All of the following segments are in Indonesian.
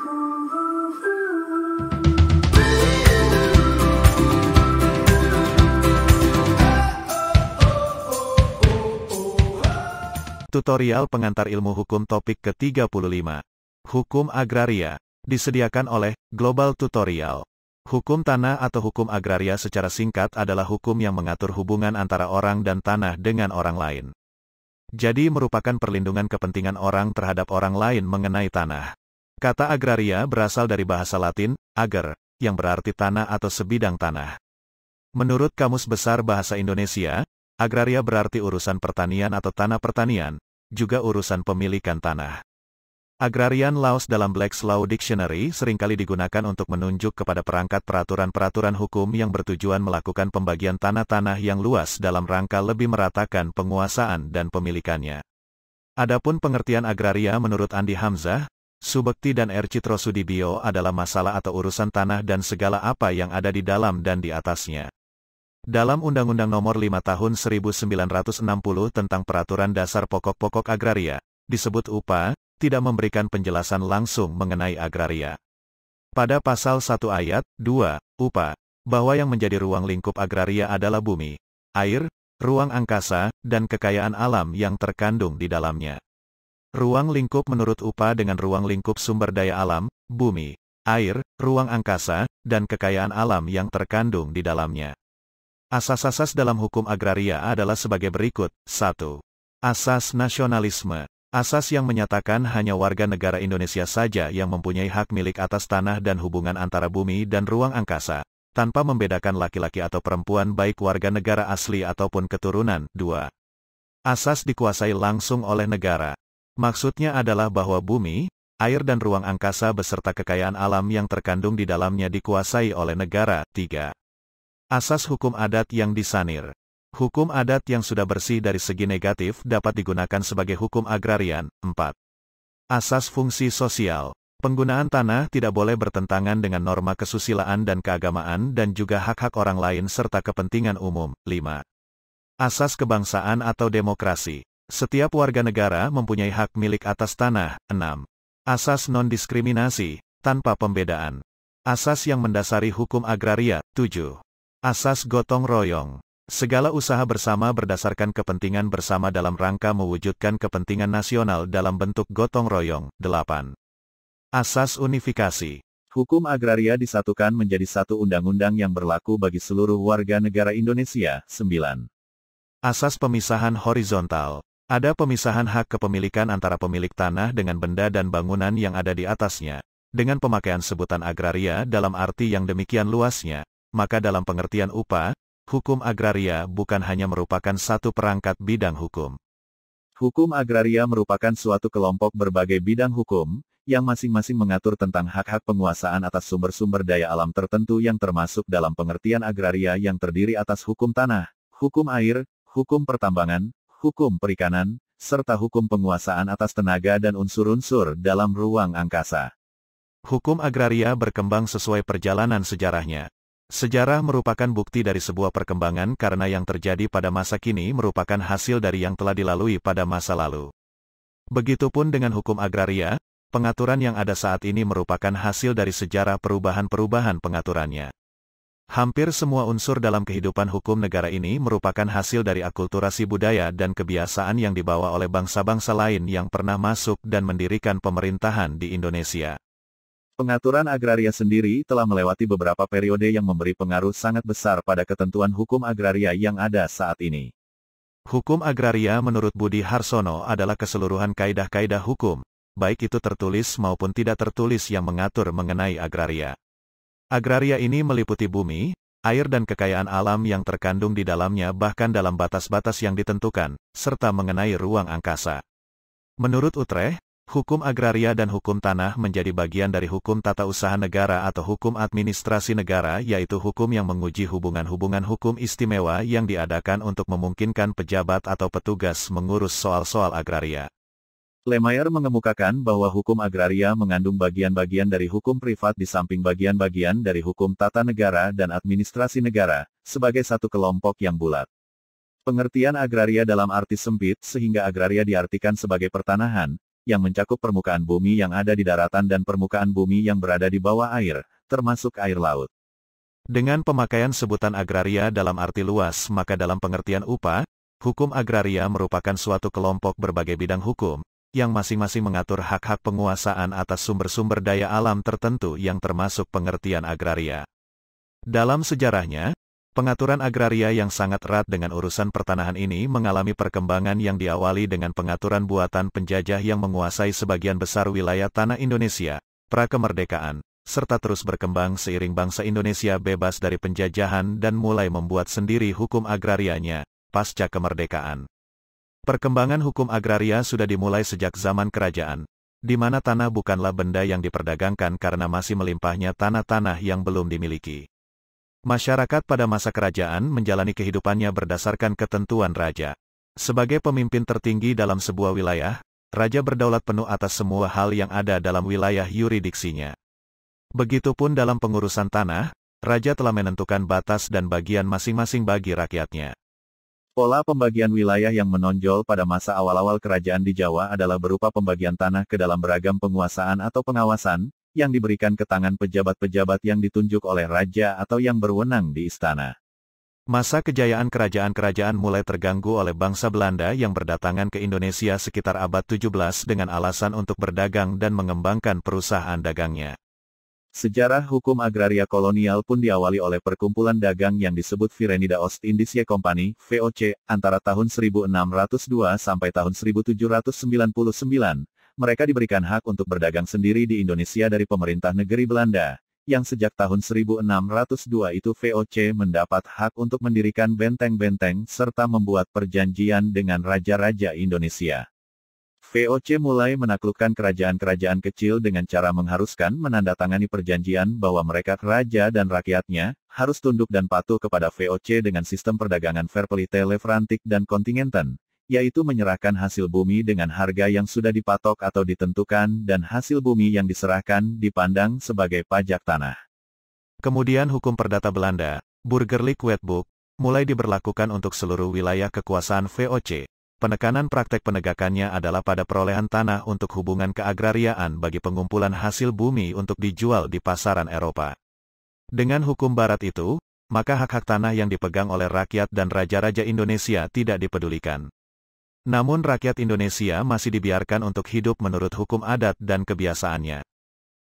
Tutorial pengantar ilmu hukum topik ke-35. Hukum agraria. Disediakan oleh Global Tutorial. Hukum tanah atau hukum agraria secara singkat adalah hukum yang mengatur hubungan antara orang dan tanah dengan orang lain. Jadi merupakan perlindungan kepentingan orang terhadap orang lain mengenai tanah. Kata agraria berasal dari bahasa Latin, ager, yang berarti tanah atau sebidang tanah. Menurut Kamus Besar Bahasa Indonesia, agraria berarti urusan pertanian atau tanah pertanian, juga urusan pemilikan tanah. Agrarian laws dalam Black's Law Dictionary seringkali digunakan untuk menunjuk kepada perangkat peraturan-peraturan hukum yang bertujuan melakukan pembagian tanah-tanah yang luas dalam rangka lebih meratakan penguasaan dan pemilikannya. Adapun pengertian agraria menurut Andi Hamzah, Subekti dan R. Citrosudibyo adalah masalah atau urusan tanah dan segala apa yang ada di dalam dan di atasnya. Dalam Undang-Undang Nomor 5 Tahun 1960 tentang Peraturan Dasar Pokok-Pokok Agraria, disebut UPA, tidak memberikan penjelasan langsung mengenai agraria. Pada pasal 1 ayat 2, UPA, bahwa yang menjadi ruang lingkup agraria adalah bumi, air, ruang angkasa, dan kekayaan alam yang terkandung di dalamnya. Ruang lingkup menurut UPA dengan ruang lingkup sumber daya alam, bumi, air, ruang angkasa, dan kekayaan alam yang terkandung di dalamnya. Asas-asas dalam hukum agraria adalah sebagai berikut. 1. Asas nasionalisme. Asas yang menyatakan hanya warga negara Indonesia saja yang mempunyai hak milik atas tanah dan hubungan antara bumi dan ruang angkasa, tanpa membedakan laki-laki atau perempuan baik warga negara asli ataupun keturunan. 2. Asas dikuasai langsung oleh negara. Maksudnya adalah bahwa bumi, air dan ruang angkasa beserta kekayaan alam yang terkandung di dalamnya dikuasai oleh negara. 3. Asas hukum adat yang disanir. Hukum adat yang sudah bersih dari segi negatif dapat digunakan sebagai hukum agrarian. 4. Asas fungsi sosial. Penggunaan tanah tidak boleh bertentangan dengan norma kesusilaan dan keagamaan dan juga hak-hak orang lain serta kepentingan umum. 5. Asas kebangsaan atau demokrasi. Setiap warga negara mempunyai hak milik atas tanah. 6. Asas non-diskriminasi, tanpa pembedaan. Asas yang mendasari hukum agraria. 7. Asas gotong royong. Segala usaha bersama berdasarkan kepentingan bersama dalam rangka mewujudkan kepentingan nasional dalam bentuk gotong royong. 8. Asas unifikasi. Hukum agraria disatukan menjadi satu undang-undang yang berlaku bagi seluruh warga negara Indonesia. 9. Asas pemisahan horizontal. Ada pemisahan hak kepemilikan antara pemilik tanah dengan benda dan bangunan yang ada di atasnya, dengan pemakaian sebutan agraria dalam arti yang demikian luasnya. Maka dalam pengertian UPA, hukum agraria bukan hanya merupakan satu perangkat bidang hukum. Hukum agraria merupakan suatu kelompok berbagai bidang hukum, yang masing-masing mengatur tentang hak-hak penguasaan atas sumber-sumber daya alam tertentu yang termasuk dalam pengertian agraria yang terdiri atas hukum tanah, hukum air, hukum pertambangan, hukum perikanan, serta hukum penguasaan atas tenaga dan unsur-unsur dalam ruang angkasa. Hukum agraria berkembang sesuai perjalanan sejarahnya. Sejarah merupakan bukti dari sebuah perkembangan karena yang terjadi pada masa kini merupakan hasil dari yang telah dilalui pada masa lalu. Begitupun dengan hukum agraria, pengaturan yang ada saat ini merupakan hasil dari sejarah perubahan-perubahan pengaturannya. Hampir semua unsur dalam kehidupan hukum negara ini merupakan hasil dari akulturasi budaya dan kebiasaan yang dibawa oleh bangsa-bangsa lain yang pernah masuk dan mendirikan pemerintahan di Indonesia. Pengaturan agraria sendiri telah melewati beberapa periode yang memberi pengaruh sangat besar pada ketentuan hukum agraria yang ada saat ini. Hukum agraria menurut Budi Harsono adalah keseluruhan kaidah-kaidah hukum, baik itu tertulis maupun tidak tertulis yang mengatur mengenai agraria. Agraria ini meliputi bumi, air dan kekayaan alam yang terkandung di dalamnya bahkan dalam batas-batas yang ditentukan, serta mengenai ruang angkasa. Menurut Utrecht, hukum agraria dan hukum tanah menjadi bagian dari hukum tata usaha negara atau hukum administrasi negara, yaitu hukum yang menguji hubungan-hubungan hukum istimewa yang diadakan untuk memungkinkan pejabat atau petugas mengurus soal-soal agraria. Lemaire mengemukakan bahwa hukum agraria mengandung bagian-bagian dari hukum privat di samping bagian-bagian dari hukum tata negara dan administrasi negara, sebagai satu kelompok yang bulat. Pengertian agraria dalam arti sempit sehingga agraria diartikan sebagai pertanahan, yang mencakup permukaan bumi yang ada di daratan dan permukaan bumi yang berada di bawah air, termasuk air laut. Dengan pemakaian sebutan agraria dalam arti luas, maka dalam pengertian UPA, hukum agraria merupakan suatu kelompok berbagai bidang hukum, yang masing-masing mengatur hak-hak penguasaan atas sumber-sumber daya alam tertentu yang termasuk pengertian agraria. Dalam sejarahnya, pengaturan agraria yang sangat erat dengan urusan pertanahan ini mengalami perkembangan yang diawali dengan pengaturan buatan penjajah yang menguasai sebagian besar wilayah tanah Indonesia, pra-kemerdekaan, serta terus berkembang seiring bangsa Indonesia bebas dari penjajahan dan mulai membuat sendiri hukum agrarianya, pasca kemerdekaan. Perkembangan hukum agraria sudah dimulai sejak zaman kerajaan, di mana tanah bukanlah benda yang diperdagangkan karena masih melimpahnya tanah-tanah yang belum dimiliki. Masyarakat pada masa kerajaan menjalani kehidupannya berdasarkan ketentuan raja. Sebagai pemimpin tertinggi dalam sebuah wilayah, raja berdaulat penuh atas semua hal yang ada dalam wilayah yuridiksinya. Begitupun dalam pengurusan tanah, raja telah menentukan batas dan bagian masing-masing bagi rakyatnya. Pola pembagian wilayah yang menonjol pada masa awal-awal kerajaan di Jawa adalah berupa pembagian tanah ke dalam beragam penguasaan atau pengawasan, yang diberikan ke tangan pejabat-pejabat yang ditunjuk oleh raja atau yang berwenang di istana. Masa kejayaan kerajaan-kerajaan mulai terganggu oleh bangsa Belanda yang berdatangan ke Indonesia sekitar abad 17 dengan alasan untuk berdagang dan mengembangkan perusahaan dagangnya. Sejarah hukum agraria kolonial pun diawali oleh perkumpulan dagang yang disebut Verenigde Oost-Indische Compagnie, VOC, antara tahun 1602 sampai tahun 1799. Mereka diberikan hak untuk berdagang sendiri di Indonesia dari pemerintah negeri Belanda, yang sejak tahun 1602 itu VOC mendapat hak untuk mendirikan benteng-benteng serta membuat perjanjian dengan raja-raja Indonesia. VOC mulai menaklukkan kerajaan-kerajaan kecil dengan cara mengharuskan menandatangani perjanjian bahwa mereka raja dan rakyatnya harus tunduk dan patuh kepada VOC dengan sistem perdagangan verpelite levrantik dan kontingenten, yaitu menyerahkan hasil bumi dengan harga yang sudah dipatok atau ditentukan dan hasil bumi yang diserahkan dipandang sebagai pajak tanah. Kemudian hukum perdata Belanda, Burgerlijk Wetboek, mulai diberlakukan untuk seluruh wilayah kekuasaan VOC. Penekanan praktek penegakannya adalah pada perolehan tanah untuk hubungan keagrariaan bagi pengumpulan hasil bumi untuk dijual di pasaran Eropa. Dengan hukum barat itu, maka hak-hak tanah yang dipegang oleh rakyat dan raja-raja Indonesia tidak dipedulikan. Namun rakyat Indonesia masih dibiarkan untuk hidup menurut hukum adat dan kebiasaannya.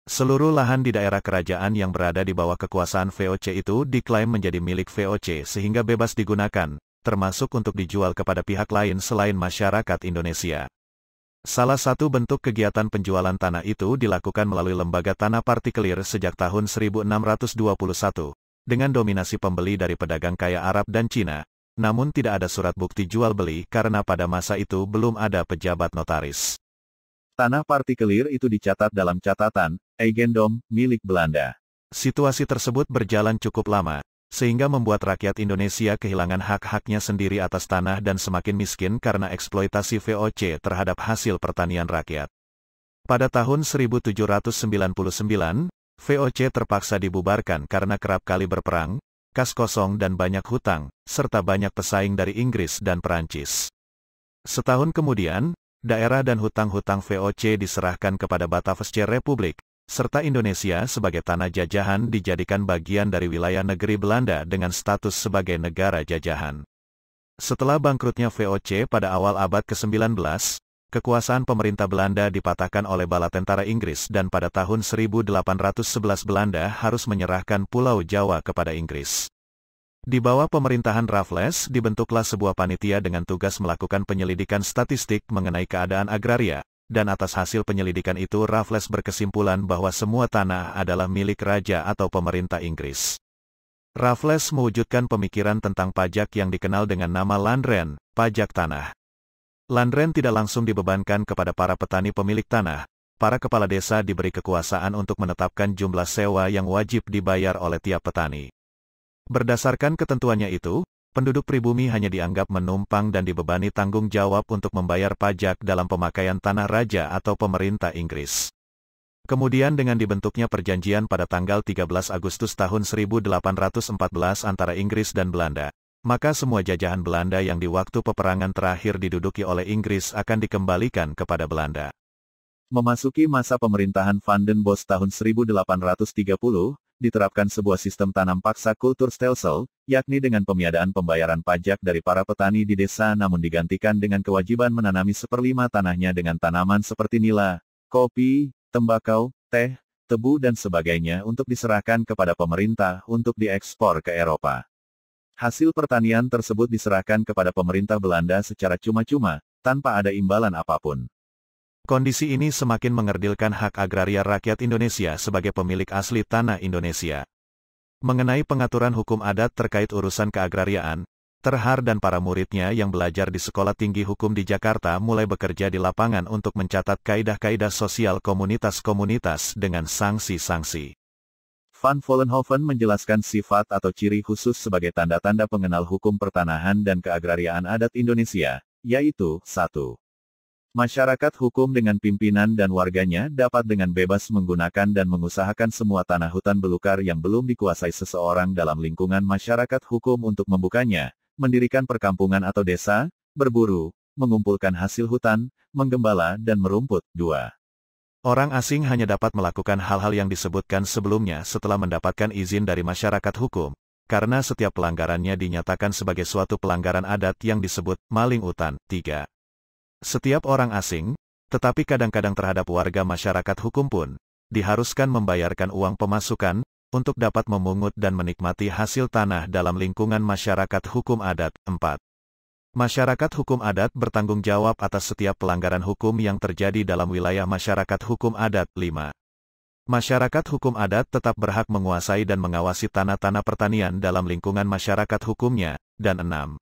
Seluruh lahan di daerah kerajaan yang berada di bawah kekuasaan VOC itu diklaim menjadi milik VOC sehingga bebas digunakan, termasuk untuk dijual kepada pihak lain selain masyarakat Indonesia. Salah satu bentuk kegiatan penjualan tanah itu dilakukan melalui lembaga tanah partikelir sejak tahun 1621, dengan dominasi pembeli dari pedagang kaya Arab dan Cina. Namun tidak ada surat bukti jual beli karena pada masa itu belum ada pejabat notaris. Tanah partikelir itu dicatat dalam catatan eigendom milik Belanda. Situasi tersebut berjalan cukup lama, sehingga membuat rakyat Indonesia kehilangan hak-haknya sendiri atas tanah dan semakin miskin karena eksploitasi VOC terhadap hasil pertanian rakyat. Pada tahun 1799, VOC terpaksa dibubarkan karena kerap kali berperang, kas kosong dan banyak hutang, serta banyak pesaing dari Inggris dan Perancis. Setahun kemudian, daerah dan hutang-hutang VOC diserahkan kepada Batavusche Republik, serta Indonesia sebagai tanah jajahan dijadikan bagian dari wilayah negeri Belanda dengan status sebagai negara jajahan. Setelah bangkrutnya VOC pada awal abad ke-19, kekuasaan pemerintah Belanda dipatahkan oleh bala tentara Inggris dan pada tahun 1811 Belanda harus menyerahkan Pulau Jawa kepada Inggris. Di bawah pemerintahan Raffles dibentuklah sebuah panitia dengan tugas melakukan penyelidikan statistik mengenai keadaan agraria, dan atas hasil penyelidikan itu Raffles berkesimpulan bahwa semua tanah adalah milik raja atau pemerintah Inggris. Raffles mewujudkan pemikiran tentang pajak yang dikenal dengan nama landrent, pajak tanah. Landrent tidak langsung dibebankan kepada para petani pemilik tanah. Para kepala desa diberi kekuasaan untuk menetapkan jumlah sewa yang wajib dibayar oleh tiap petani. Berdasarkan ketentuannya itu, penduduk pribumi hanya dianggap menumpang dan dibebani tanggung jawab untuk membayar pajak dalam pemakaian tanah raja atau pemerintah Inggris. Kemudian dengan dibentuknya perjanjian pada tanggal 13 Agustus tahun 1814 antara Inggris dan Belanda, maka semua jajahan Belanda yang di waktu peperangan terakhir diduduki oleh Inggris akan dikembalikan kepada Belanda. Memasuki masa pemerintahan Van den Bosch tahun 1830, diterapkan sebuah sistem tanam paksa kultur stelsel, yakni dengan peniadaan pembayaran pajak dari para petani di desa namun digantikan dengan kewajiban menanami seperlima tanahnya dengan tanaman seperti nila, kopi, tembakau, teh, tebu dan sebagainya untuk diserahkan kepada pemerintah untuk diekspor ke Eropa. Hasil pertanian tersebut diserahkan kepada pemerintah Belanda secara cuma-cuma, tanpa ada imbalan apapun. Kondisi ini semakin mengerdilkan hak agraria rakyat Indonesia sebagai pemilik asli tanah Indonesia. Mengenai pengaturan hukum adat terkait urusan keagrariaan, Terhar dan para muridnya yang belajar di Sekolah Tinggi Hukum di Jakarta mulai bekerja di lapangan untuk mencatat kaidah-kaidah sosial komunitas-komunitas dengan sanksi-sanksi. Van Vollenhoven menjelaskan sifat atau ciri khusus sebagai tanda-tanda pengenal hukum pertanahan dan keagrariaan adat Indonesia, yaitu 1. Masyarakat hukum dengan pimpinan dan warganya dapat dengan bebas menggunakan dan mengusahakan semua tanah hutan belukar yang belum dikuasai seseorang dalam lingkungan masyarakat hukum untuk membukanya, mendirikan perkampungan atau desa, berburu, mengumpulkan hasil hutan, menggembala dan merumput. 2. Orang asing hanya dapat melakukan hal-hal yang disebutkan sebelumnya setelah mendapatkan izin dari masyarakat hukum, karena setiap pelanggarannya dinyatakan sebagai suatu pelanggaran adat yang disebut maling hutan. 3. Setiap orang asing, tetapi kadang-kadang terhadap warga masyarakat hukum pun, diharuskan membayarkan uang pemasukan, untuk dapat memungut dan menikmati hasil tanah dalam lingkungan masyarakat hukum adat. 4. Masyarakat hukum adat bertanggung jawab atas setiap pelanggaran hukum yang terjadi dalam wilayah masyarakat hukum adat. 5. Masyarakat hukum adat tetap berhak menguasai dan mengawasi tanah-tanah pertanian dalam lingkungan masyarakat hukumnya. Dan 6.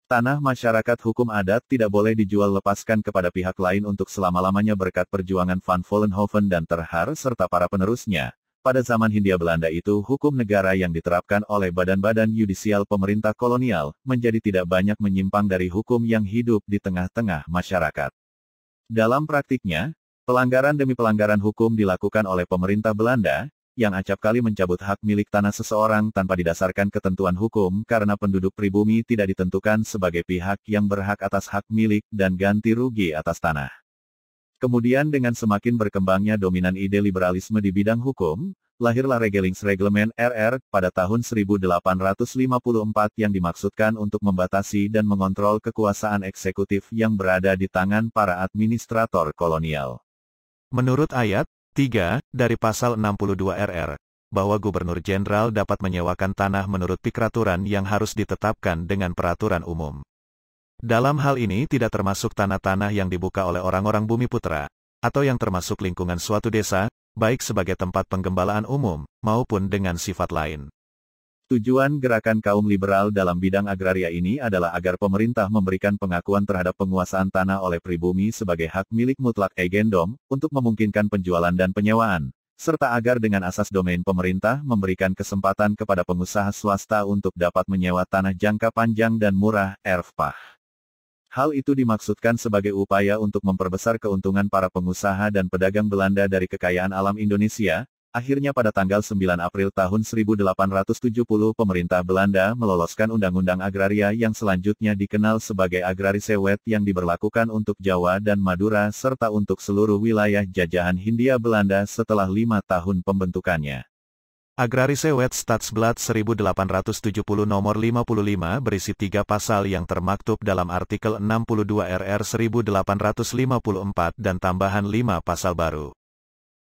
Tanah masyarakat hukum adat tidak boleh dijual lepaskan kepada pihak lain untuk selama-lamanya berkat perjuangan Van Vollenhoven dan Terhar serta para penerusnya. Pada zaman Hindia Belanda itu hukum negara yang diterapkan oleh badan-badan yudisial pemerintah kolonial, menjadi tidak banyak menyimpang dari hukum yang hidup di tengah-tengah masyarakat. Dalam praktiknya, pelanggaran demi pelanggaran hukum dilakukan oleh pemerintah Belanda, yang acap kali mencabut hak milik tanah seseorang tanpa didasarkan ketentuan hukum karena penduduk pribumi tidak ditentukan sebagai pihak yang berhak atas hak milik dan ganti rugi atas tanah. Kemudian dengan semakin berkembangnya dominan ide liberalisme di bidang hukum, lahirlah Regelingsreglement RR pada tahun 1854 yang dimaksudkan untuk membatasi dan mengontrol kekuasaan eksekutif yang berada di tangan para administrator kolonial. Menurut ayat 3, dari pasal 62 RR, bahwa Gubernur Jenderal dapat menyewakan tanah menurut pikraturan yang harus ditetapkan dengan peraturan umum. Dalam hal ini tidak termasuk tanah-tanah yang dibuka oleh orang-orang bumi putra, atau yang termasuk lingkungan suatu desa, baik sebagai tempat penggembalaan umum, maupun dengan sifat lain. Tujuan gerakan kaum liberal dalam bidang agraria ini adalah agar pemerintah memberikan pengakuan terhadap penguasaan tanah oleh pribumi sebagai hak milik mutlak eigendom, untuk memungkinkan penjualan dan penyewaan, serta agar dengan asas domain pemerintah memberikan kesempatan kepada pengusaha swasta untuk dapat menyewa tanah jangka panjang dan murah, erfpach. Hal itu dimaksudkan sebagai upaya untuk memperbesar keuntungan para pengusaha dan pedagang Belanda dari kekayaan alam Indonesia. Akhirnya pada tanggal 9 April tahun 1870 pemerintah Belanda meloloskan Undang-Undang Agraria yang selanjutnya dikenal sebagai Agrarische Wet yang diberlakukan untuk Jawa dan Madura serta untuk seluruh wilayah jajahan Hindia Belanda setelah 5 tahun pembentukannya. Agrarische Wet Stadsblad 1870 nomor 55 berisi 3 pasal yang termaktub dalam artikel 62 RR 1854 dan tambahan 5 pasal baru.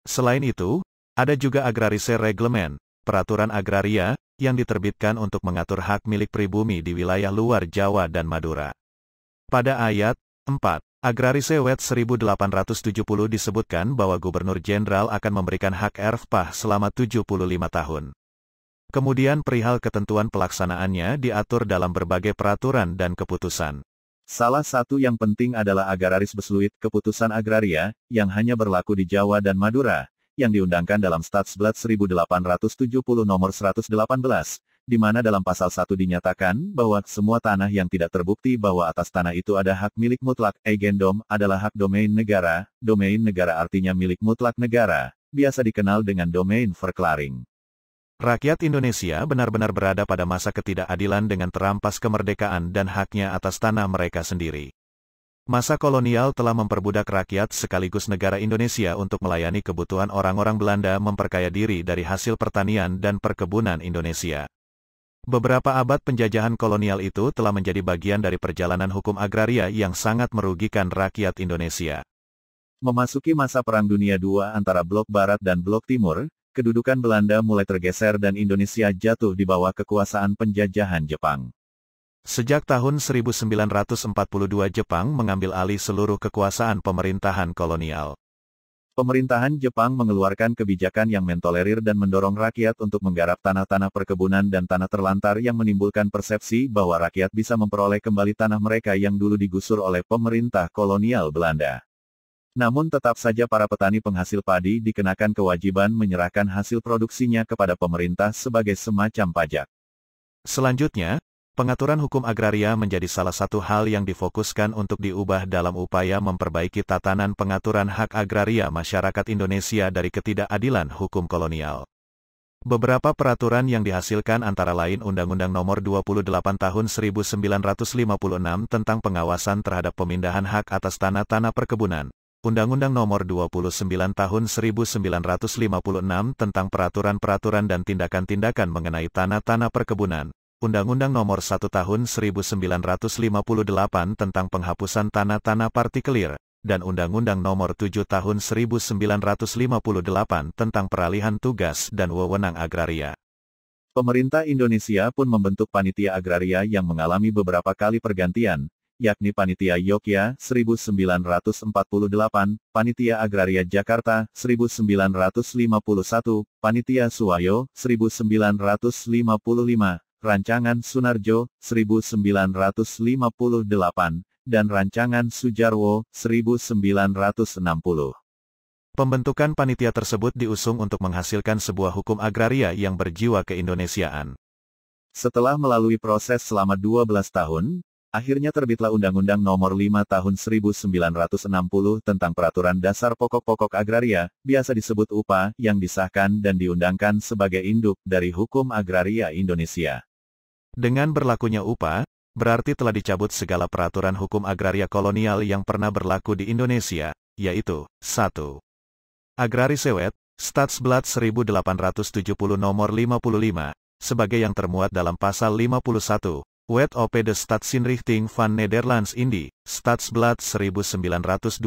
Selain itu, ada juga Agrarische Reglement, peraturan agraria, yang diterbitkan untuk mengatur hak milik pribumi di wilayah luar Jawa dan Madura. Pada ayat 4, Agrarische Wet 1870 disebutkan bahwa Gubernur Jenderal akan memberikan hak erfpach selama 75 tahun. Kemudian perihal ketentuan pelaksanaannya diatur dalam berbagai peraturan dan keputusan. Salah satu yang penting adalah Agrarisbesluit Keputusan Agraria, yang hanya berlaku di Jawa dan Madura, yang diundangkan dalam Stadsblad 1870 nomor 118, di mana dalam pasal 1 dinyatakan bahwa semua tanah yang tidak terbukti bahwa atas tanah itu ada hak milik mutlak eigendom adalah hak domain negara. Domain negara artinya milik mutlak negara, biasa dikenal dengan domain verklaring. Rakyat Indonesia benar-benar berada pada masa ketidakadilan dengan terampas kemerdekaan dan haknya atas tanah mereka sendiri. Masa kolonial telah memperbudak rakyat sekaligus negara Indonesia untuk melayani kebutuhan orang-orang Belanda memperkaya diri dari hasil pertanian dan perkebunan Indonesia. Beberapa abad penjajahan kolonial itu telah menjadi bagian dari perjalanan hukum agraria yang sangat merugikan rakyat Indonesia. Memasuki masa Perang Dunia II antara Blok Barat dan Blok Timur, kedudukan Belanda mulai tergeser dan Indonesia jatuh di bawah kekuasaan penjajahan Jepang. Sejak tahun 1942 Jepang mengambil alih seluruh kekuasaan pemerintahan kolonial. Pemerintahan Jepang mengeluarkan kebijakan yang mentolerir dan mendorong rakyat untuk menggarap tanah-tanah perkebunan dan tanah terlantar yang menimbulkan persepsi bahwa rakyat bisa memperoleh kembali tanah mereka yang dulu digusur oleh pemerintah kolonial Belanda. Namun tetap saja para petani penghasil padi dikenakan kewajiban menyerahkan hasil produksinya kepada pemerintah sebagai semacam pajak. Selanjutnya, pengaturan hukum agraria menjadi salah satu hal yang difokuskan untuk diubah dalam upaya memperbaiki tatanan pengaturan hak agraria masyarakat Indonesia dari ketidakadilan hukum kolonial. Beberapa peraturan yang dihasilkan antara lain Undang-Undang Nomor 28 Tahun 1956 tentang pengawasan terhadap pemindahan hak atas tanah-tanah perkebunan, Undang-Undang Nomor 29 Tahun 1956 tentang peraturan-peraturan dan tindakan-tindakan mengenai tanah-tanah perkebunan, Undang-Undang Nomor 1 Tahun 1958 tentang penghapusan tanah-tanah partikelir, dan Undang-Undang Nomor 7 Tahun 1958 tentang peralihan tugas dan wewenang agraria. Pemerintah Indonesia pun membentuk panitia agraria yang mengalami beberapa kali pergantian, yakni Panitia Yogya 1948, Panitia Agraria Jakarta 1951, Panitia Suwayo 1955, Rancangan Sunarjo 1958, dan Rancangan Sujarwo 1960. Pembentukan panitia tersebut diusung untuk menghasilkan sebuah hukum agraria yang berjiwa keindonesiaan. Setelah melalui proses selama 12 tahun, akhirnya terbitlah Undang-Undang Nomor 5 Tahun 1960 tentang Peraturan Dasar Pokok-Pokok Agraria, biasa disebut UPA, yang disahkan dan diundangkan sebagai induk dari hukum agraria Indonesia. Dengan berlakunya UPA, berarti telah dicabut segala peraturan hukum agraria kolonial yang pernah berlaku di Indonesia, yaitu 1. Agraris Wet, Stadsblad 1870 Nomor 55, sebagai yang termuat dalam Pasal 51, Wet op de Stadsinrichting van Nederlands Indie, Stadsblad 1925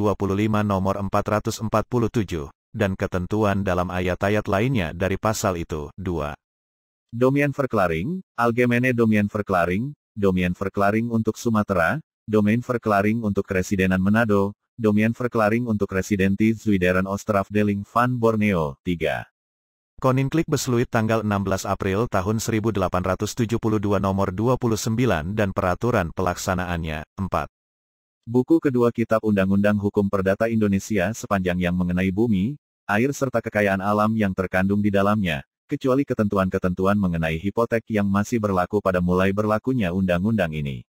Nomor 447, dan ketentuan dalam ayat-ayat lainnya dari pasal itu. 2. Domeinverklaring, Algemene Domeinverklaring, Domeinverklaring untuk Sumatera, Domeinverklaring untuk Residenan Manado, Domeinverklaring untuk Residenti Zuideren Oosterafdeling van Borneo. 3. Koninklijk Besluit tanggal 16 April tahun 1872 nomor 29 dan peraturan pelaksanaannya. 4. Buku kedua Kitab Undang-Undang Hukum Perdata Indonesia sepanjang yang mengenai bumi, air serta kekayaan alam yang terkandung di dalamnya, kecuali ketentuan-ketentuan mengenai hipotek yang masih berlaku pada mulai berlakunya undang-undang ini.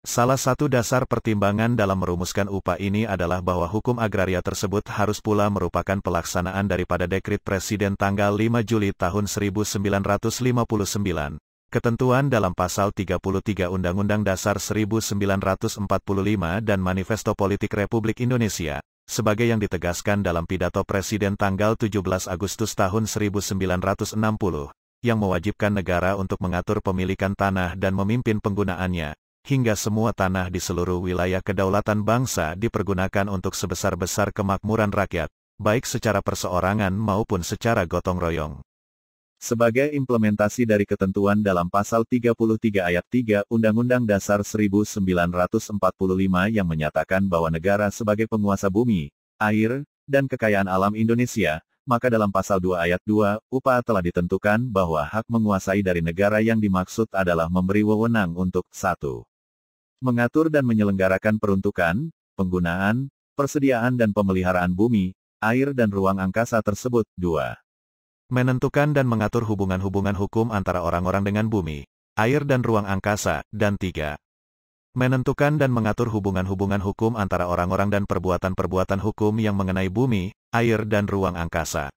Salah satu dasar pertimbangan dalam merumuskan UPA ini adalah bahwa hukum agraria tersebut harus pula merupakan pelaksanaan daripada Dekrit Presiden tanggal 5 Juli tahun 1959, ketentuan dalam Pasal 33 Undang-Undang Dasar 1945 dan Manifesto Politik Republik Indonesia, sebagai yang ditegaskan dalam pidato Presiden tanggal 17 Agustus tahun 1960, yang mewajibkan negara untuk mengatur pemilikan tanah dan memimpin penggunaannya, hingga semua tanah di seluruh wilayah kedaulatan bangsa dipergunakan untuk sebesar-besar kemakmuran rakyat, baik secara perseorangan maupun secara gotong royong. Sebagai implementasi dari ketentuan dalam Pasal 33 Ayat 3 Undang-Undang Dasar 1945 yang menyatakan bahwa negara sebagai penguasa bumi, air, dan kekayaan alam Indonesia, maka dalam Pasal 2 Ayat 2, UPA telah ditentukan bahwa hak menguasai dari negara yang dimaksud adalah memberi wewenang untuk 1. Mengatur dan menyelenggarakan peruntukan, penggunaan, persediaan dan pemeliharaan bumi, air dan ruang angkasa tersebut. 2. Menentukan dan mengatur hubungan-hubungan hukum antara orang-orang dengan bumi, air dan ruang angkasa. Dan 3. Menentukan dan mengatur hubungan-hubungan hukum antara orang-orang dan perbuatan-perbuatan hukum yang mengenai bumi, air dan ruang angkasa.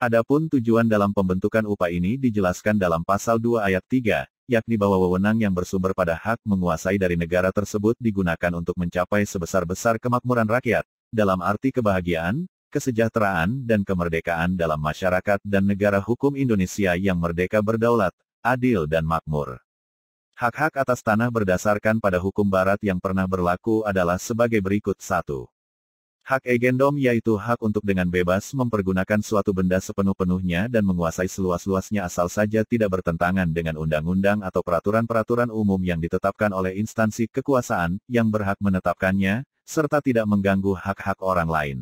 Adapun tujuan dalam pembentukan UPA ini dijelaskan dalam Pasal 2 Ayat 3, yakni bahwa wewenang yang bersumber pada hak menguasai dari negara tersebut digunakan untuk mencapai sebesar-besar kemakmuran rakyat, dalam arti kebahagiaan, kesejahteraan dan kemerdekaan dalam masyarakat dan negara hukum Indonesia yang merdeka berdaulat, adil dan makmur. Hak-hak atas tanah berdasarkan pada hukum barat yang pernah berlaku adalah sebagai berikut. 1. Hak agendom yaitu hak untuk dengan bebas mempergunakan suatu benda sepenuh-penuhnya dan menguasai seluas-luasnya asal saja tidak bertentangan dengan undang-undang atau peraturan-peraturan umum yang ditetapkan oleh instansi kekuasaan yang berhak menetapkannya, serta tidak mengganggu hak-hak orang lain.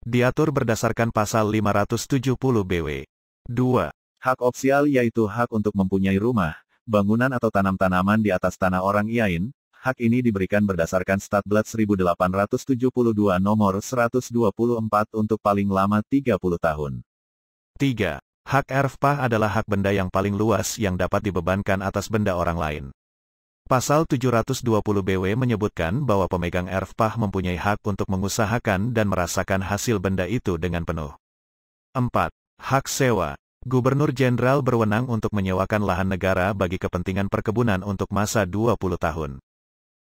Diatur berdasarkan pasal 570 BW. 2. Hak opsial yaitu hak untuk mempunyai rumah, bangunan atau tanam-tanaman di atas tanah orang lain. Hak ini diberikan berdasarkan Statblad 1872 nomor 124 untuk paling lama 30 tahun. 3. Hak erfpah adalah hak benda yang paling luas yang dapat dibebankan atas benda orang lain. Pasal 720 BW menyebutkan bahwa pemegang erfpah mempunyai hak untuk mengusahakan dan merasakan hasil benda itu dengan penuh. 4. Hak sewa. Gubernur Jenderal berwenang untuk menyewakan lahan negara bagi kepentingan perkebunan untuk masa 20 tahun.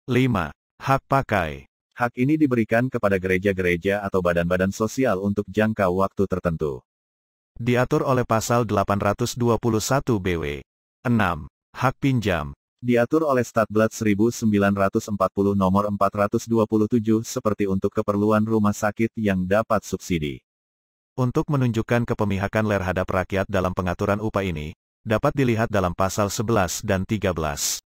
5. Hak pakai. Hak ini diberikan kepada gereja-gereja atau badan-badan sosial untuk jangka waktu tertentu. Diatur oleh pasal 821 BW. 6. Hak pinjam. Diatur oleh Statblad 1940 nomor 427 seperti untuk keperluan rumah sakit yang dapat subsidi. Untuk menunjukkan kepemihakan terhadap rakyat dalam pengaturan upah ini, dapat dilihat dalam pasal 11 dan 13.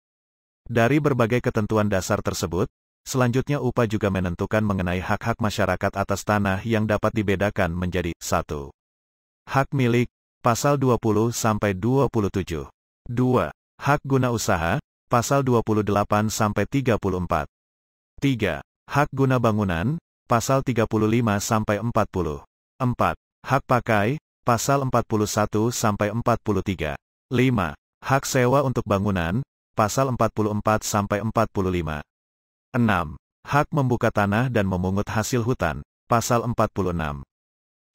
Dari berbagai ketentuan dasar tersebut, selanjutnya upah juga menentukan mengenai hak-hak masyarakat atas tanah yang dapat dibedakan menjadi 1. Hak milik, pasal 20-27. 2. Hak guna usaha, pasal 28-34. 3. Hak guna bangunan, pasal 35-40. 4. Hak pakai, pasal 41-43. 5. Hak sewa untuk bangunan, pasal 44-45. 6. Hak membuka tanah dan memungut hasil hutan, pasal 46.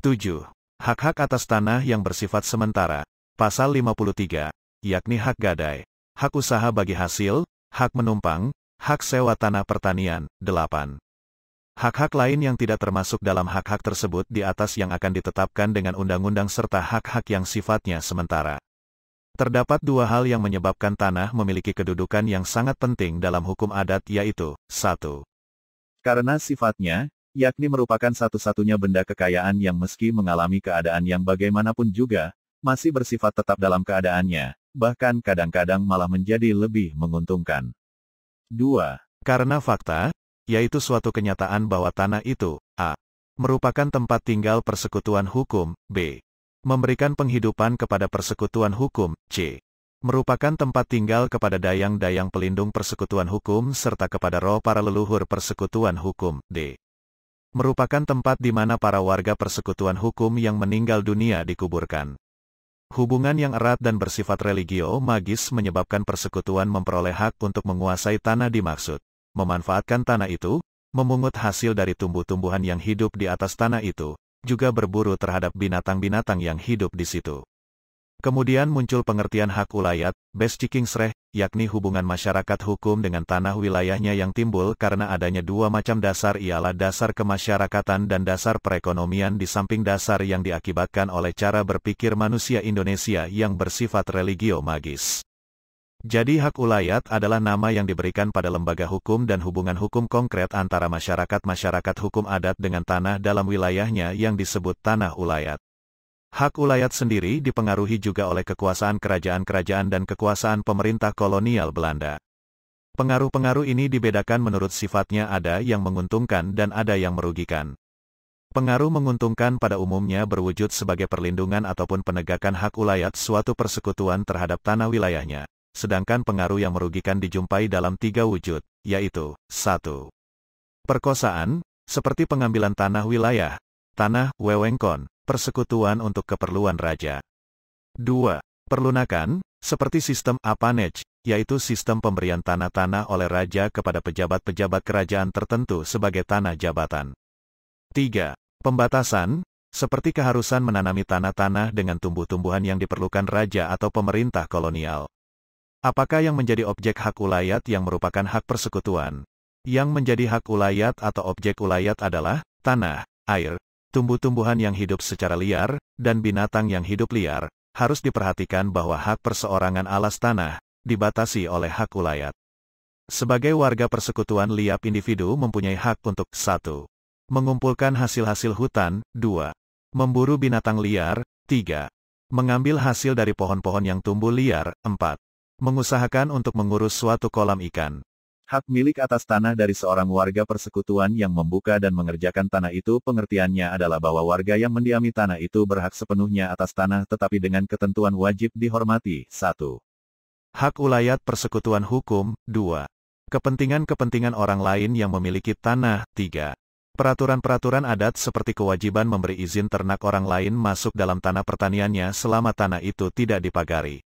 7. Hak-hak atas tanah yang bersifat sementara, pasal 53, yakni hak gadai, hak usaha bagi hasil, hak menumpang, hak sewa tanah pertanian. 8. Hak-hak lain yang tidak termasuk dalam hak-hak tersebut di atas yang akan ditetapkan dengan undang-undang serta hak-hak yang sifatnya sementara. Terdapat dua hal yang menyebabkan tanah memiliki kedudukan yang sangat penting dalam hukum adat yaitu, 1. Karena sifatnya, yakni merupakan satu-satunya benda kekayaan yang meski mengalami keadaan yang bagaimanapun juga, masih bersifat tetap dalam keadaannya, bahkan kadang-kadang malah menjadi lebih menguntungkan. 2. Karena fakta, yaitu suatu kenyataan bahwa tanah itu, a. merupakan tempat tinggal persekutuan hukum, b. memberikan penghidupan kepada persekutuan hukum, c. merupakan tempat tinggal kepada dayang-dayang pelindung persekutuan hukum serta kepada roh para leluhur persekutuan hukum, d. merupakan tempat di mana para warga persekutuan hukum yang meninggal dunia dikuburkan. Hubungan yang erat dan bersifat religio-magis menyebabkan persekutuan memperoleh hak untuk menguasai tanah dimaksud, memanfaatkan tanah itu, memungut hasil dari tumbuh-tumbuhan yang hidup di atas tanah itu, juga berburu terhadap binatang-binatang yang hidup di situ. Kemudian muncul pengertian hak ulayat, beschikingsrecht, yakni hubungan masyarakat hukum dengan tanah wilayahnya yang timbul karena adanya dua macam dasar ialah dasar kemasyarakatan dan dasar perekonomian di samping dasar yang diakibatkan oleh cara berpikir manusia Indonesia yang bersifat religio-magis. Jadi hak ulayat adalah nama yang diberikan pada lembaga hukum dan hubungan hukum konkret antara masyarakat-masyarakat hukum adat dengan tanah dalam wilayahnya yang disebut tanah ulayat. Hak ulayat sendiri dipengaruhi juga oleh kekuasaan kerajaan-kerajaan dan kekuasaan pemerintah kolonial Belanda. Pengaruh-pengaruh ini dibedakan menurut sifatnya, ada yang menguntungkan dan ada yang merugikan. Pengaruh menguntungkan pada umumnya berwujud sebagai perlindungan ataupun penegakan hak ulayat suatu persekutuan terhadap tanah wilayahnya. Sedangkan pengaruh yang merugikan dijumpai dalam tiga wujud, yaitu, 1. Perkosaan, seperti pengambilan tanah wilayah, tanah wewengkon, persekutuan untuk keperluan raja. 2. Perlunakan, seperti sistem apanage, yaitu sistem pemberian tanah-tanah oleh raja kepada pejabat-pejabat kerajaan tertentu sebagai tanah jabatan. 3. Pembatasan, seperti keharusan menanami tanah-tanah dengan tumbuh-tumbuhan yang diperlukan raja atau pemerintah kolonial. Apakah yang menjadi objek hak ulayat yang merupakan hak persekutuan? Yang menjadi hak ulayat atau objek ulayat adalah tanah, air, tumbuh-tumbuhan yang hidup secara liar, dan binatang yang hidup liar. Harus diperhatikan bahwa hak perseorangan alas tanah dibatasi oleh hak ulayat. Sebagai warga persekutuan liap, individu mempunyai hak untuk 1. Mengumpulkan hasil-hasil hutan, 2. Memburu binatang liar, 3. Mengambil hasil dari pohon-pohon yang tumbuh liar, 4. Mengusahakan untuk mengurus suatu kolam ikan. Hak milik atas tanah dari seorang warga persekutuan yang membuka dan mengerjakan tanah itu, pengertiannya adalah bahwa warga yang mendiami tanah itu berhak sepenuhnya atas tanah, tetapi dengan ketentuan wajib dihormati. 1. Hak ulayat persekutuan hukum. 2. Kepentingan-kepentingan orang lain yang memiliki tanah. 3. Peraturan-peraturan adat seperti kewajiban memberi izin ternak orang lain masuk dalam tanah pertaniannya selama tanah itu tidak dipagari.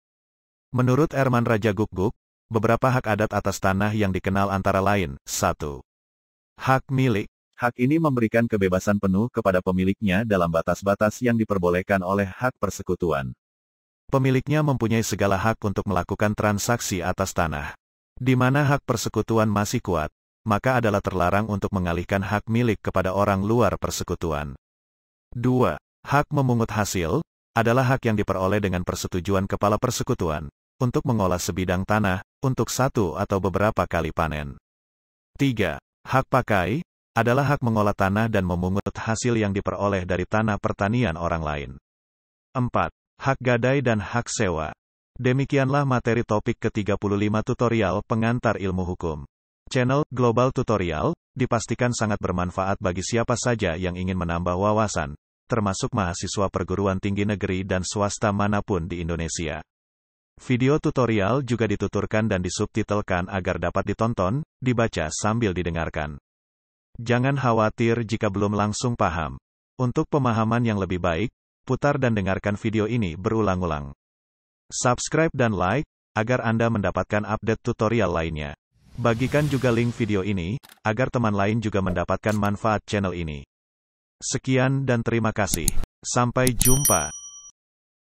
Menurut Erman Raja Guguk, beberapa hak adat atas tanah yang dikenal antara lain. 1. Hak milik. Hak ini memberikan kebebasan penuh kepada pemiliknya dalam batas-batas yang diperbolehkan oleh hak persekutuan. Pemiliknya mempunyai segala hak untuk melakukan transaksi atas tanah. Di mana hak persekutuan masih kuat, maka adalah terlarang untuk mengalihkan hak milik kepada orang luar persekutuan. 2. Hak memungut hasil adalah hak yang diperoleh dengan persetujuan kepala persekutuan untuk mengolah sebidang tanah untuk satu atau beberapa kali panen. 3. Hak pakai adalah hak mengolah tanah dan memungut hasil yang diperoleh dari tanah pertanian orang lain. 4. Hak gadai dan hak sewa. Demikianlah materi topik ke-35 tutorial pengantar ilmu hukum. Channel Global Tutorial dipastikan sangat bermanfaat bagi siapa saja yang ingin menambah wawasan, termasuk mahasiswa perguruan tinggi negeri dan swasta manapun di Indonesia. Video tutorial juga dituturkan dan disubtitelkan agar dapat ditonton, dibaca sambil didengarkan. Jangan khawatir jika belum langsung paham. Untuk pemahaman yang lebih baik, putar dan dengarkan video ini berulang-ulang. Subscribe dan like, agar Anda mendapatkan update tutorial lainnya. Bagikan juga link video ini, agar teman lain juga mendapatkan manfaat channel ini. Sekian dan terima kasih. Sampai jumpa.